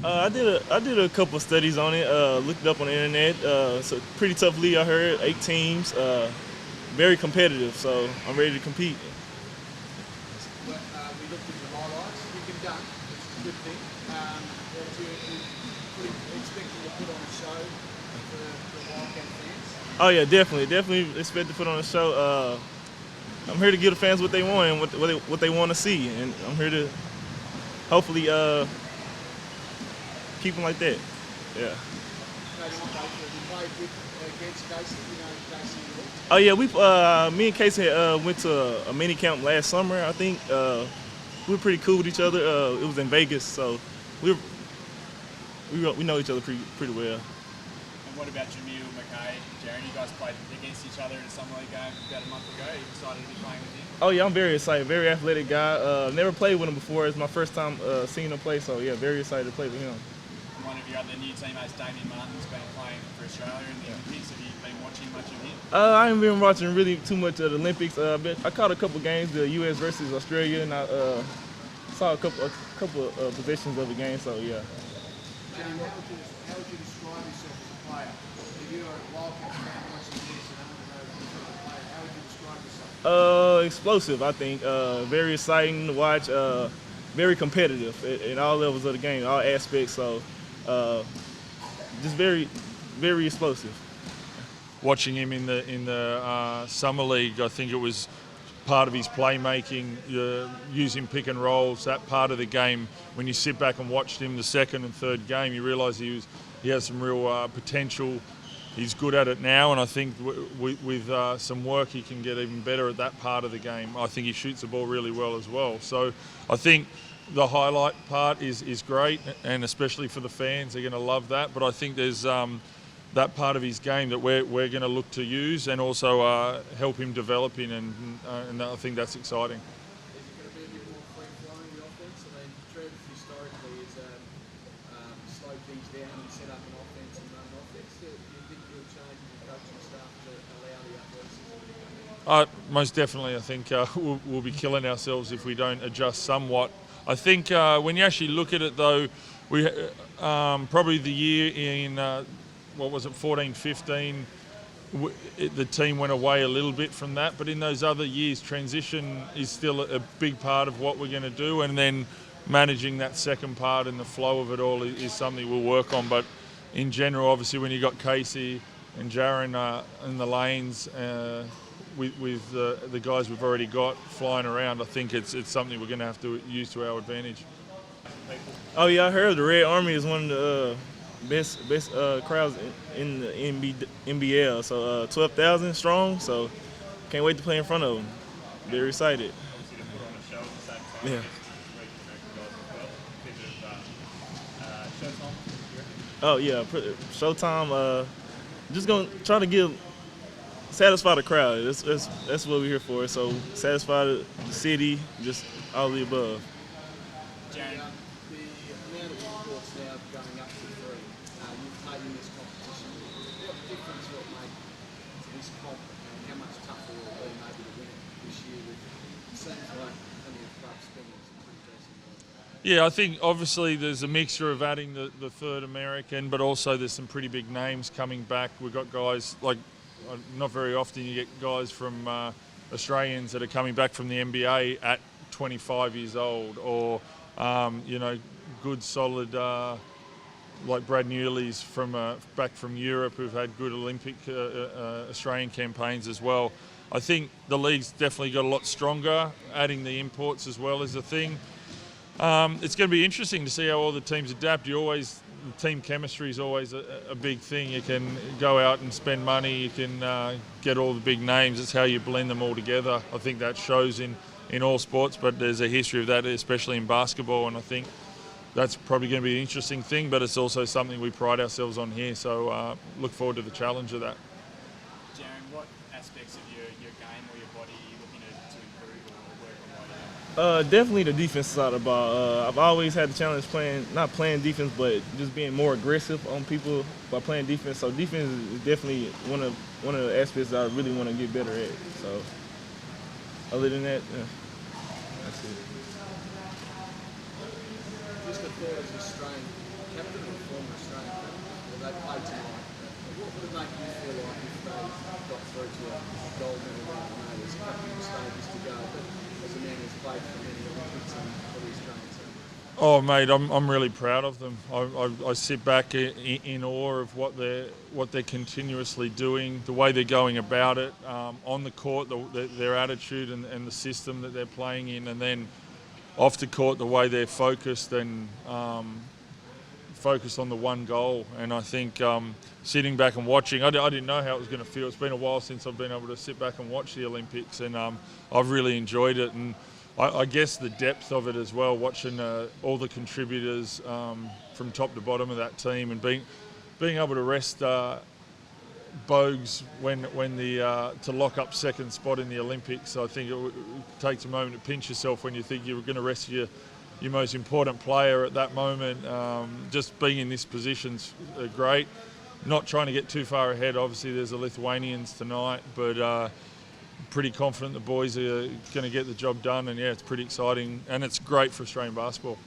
I did a couple of studies on it. Looked it up on the internet. It's a pretty tough league. I heard 8 teams. Very competitive. So I'm ready to compete. But, we looked at the highlights. You can dunk, which is a good thing. You're expecting to put on a show for the Wildcat fans. Oh yeah, definitely expect to put on a show. I'm here to give the fans what they want and what they want to see, and I'm here to hopefully keep them like that. Yeah. Against Casey, Casey. Oh yeah, me and Casey went to a mini camp last summer. I think we were pretty cool with each other. It was in Vegas, so we know each other pretty well. And what about Jamil, McKay, Jaron? You guys played against each other in a summer league game about a month ago. Are you excited to be playing with him? Oh yeah, I'm very excited. Very athletic guy. Never played with him before. It's my first time seeing him play, so yeah, very excited to play with him. And one of your other new teammates, Damien Martin's been playing for Australia in the Olympics. Have you been watching much of him? I haven't been watching really too much of the Olympics. I caught a couple games, the U.S. versus Australia, and I saw a couple possessions of the game. So yeah. Jaron, how would you describe yourself as a player? If you're a Wildcat fan watching this and I want to know if you're a player, how would you describe yourself? Explosive, I think. Very exciting to watch. Very competitive in all levels of the game, all aspects. So just very, very explosive. Watching him in the summer league, I think it was part of his playmaking, using pick and rolls. That part of the game, when you sit back and watched him the second and third game, you realise he has some real potential. He's good at it now, and I think with some work he can get even better at that part of the game. I think he shoots the ball really well as well. So I think the highlight part is great, and especially for the fans, they're going to love that. But I think there's that part of his game that we're going to look to use and also help him develop in, and I think that's exciting. Is it going to be a bit more free-flowing, the offense? I mean, Trev historically has slowed things down and set up an offense and run an offense. Do you think you'll change the coaching staff to allow the athleticism to come in? Most definitely. I think we'll be killing ourselves if we don't adjust somewhat. I think when you actually look at it, though, we probably the year in 14-15, the team went away a little bit from that, but in those other years, transition is still a big part of what we're going to do, and then managing that second part and the flow of it all is something we'll work on. But in general, obviously, when you got Casey and Jaron in the lanes with the guys we've already got flying around, I think it's something we're going to have to use to our advantage. Oh yeah, I heard the Red Army is one of the best crowds in the NBL. So 12,000 strong. So can't wait to play in front of them. Very excited. Yeah. Oh yeah, Showtime. Just gonna try to satisfy the crowd. That's what we're here for. So satisfy the city, just all of the above. Jaron, the amount of imports now going up to 3, you've played in this competition. What difference will it make to this comp and how much tougher will it be maybe to win it this year? It seems like plenty of clubs spending some pretty decent money. Yeah, I think obviously there's a mixture of adding the third American, but also there's some pretty big names coming back. We've got guys like, not very often you get guys from Australians that are coming back from the NBA at 25 years old, or good solid like Brad Newley's from back from Europe who've had good Olympic Australian campaigns as well. I think the league's definitely got a lot stronger. Adding the imports as well is a thing. It's going to be interesting to see how all the teams adapt. Team chemistry is always a big thing. You can go out and spend money. You can get all the big names. It's how you blend them all together. I think that shows in all sports, but there's a history of that, especially in basketball, and I think that's probably going to be an interesting thing, but it's also something we pride ourselves on here, so look forward to the challenge of that. Jaron, what aspects of your game or your body are you looking to improve or work on right now? Definitely the defense side of the ball. I've always had the challenge not playing defense, but just being more aggressive on people by playing defense. So defense is definitely one of the aspects that I really want to get better at. So other than that, that's it. Just a thought as a strain, captain of the former Australian captain. Well, they played tonight. What would it make you feel like if they got through to a gold medal round? I know there's a couple of stages to go, but as a man who's played for many Olympics and for the Australian team. Oh, mate, I'm really proud of them. I sit back in awe of what they're continuously doing, the way they're going about it on the court, their attitude and the system that they're playing in, and then off the court, the way they're focused and focused on the one goal. And I think sitting back and watching, I didn't know how it was going to feel. It's been a while since I've been able to sit back and watch the Olympics, and I've really enjoyed it. And I guess the depth of it as well, watching all the contributors from top to bottom of that team, and being able to rest Bogues when to lock up second spot in the Olympics. I think it takes a moment to pinch yourself when you think you're going to rest your most important player at that moment. Just being in this position's great. Not trying to get too far ahead. Obviously, there's the Lithuanians tonight, but pretty confident the boys are going to get the job done, and yeah, it's pretty exciting, and it's great for Australian basketball.